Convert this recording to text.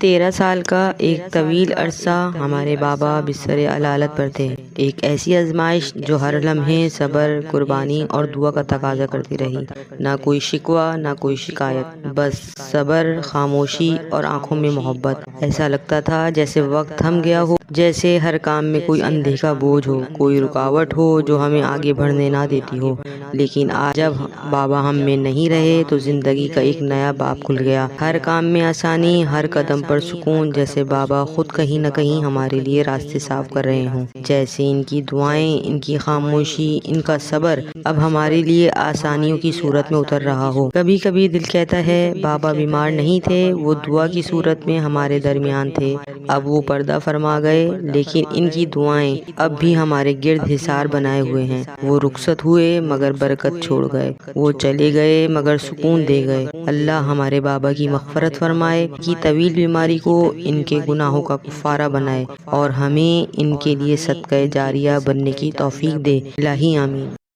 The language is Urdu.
13 سال کا ایک طویل عرصہ ہمارے بابا بستر علالت پر تھے۔ ایک ایسی آزمائش جو ہر لمحے صبر، قربانی اور دعا کا تقاضا کرتی رہی۔ نہ کوئی شکوہ، نہ کوئی شکایت، بس صبر، خاموشی اور آنکھوں میں محبت۔ ایسا لگتا تھا جیسے وقت تھم گیا ہو، جیسے ہر کام میں کوئی اندیکھا بوجھ ہو، کوئی رکاوٹ ہو جو ہمیں آگے بڑھنے نہ دیتی ہو۔ لیکن آج جب بابا ہم میں نہیں رہے تو زندگی کا ایک نیا باب کھل گیا۔ ہر کام میں آسانی، ہر قدم پر سکون، جیسے بابا خود کہیں نہ کہیں ہمارے لیے راستے صاف کر رہے ہوں۔ جیسے ان کی دعائیں، ان کی خاموشی، ان کا صبر اب ہمارے لیے آسانیوں کی صورت میں اتر رہا ہو۔ کبھی کبھی دل کہتا ہے بابا بیمار نہیں تھے، وہ دعا کی صورت میں ہمارے درمیان تھے۔ اب وہ پردہ فرما گئے، لیکن ان کی دعائیں اب بھی ہمارے گرد حصار بنائے ہوئے ہیں۔ وہ رخصت ہوئے مگر برکت چھوڑ گئے، وہ چلے گئے مگر سکون دے گئے۔ اللہ ہمارے بابا کی مغفرت فرمائے، کی طویل بیماری کو ان کے گناہوں کا کفارہ بنائے اور ہمیں ان کے لیے صدقہ جاریہ بننے کی توفیق دے۔ الہی آمین۔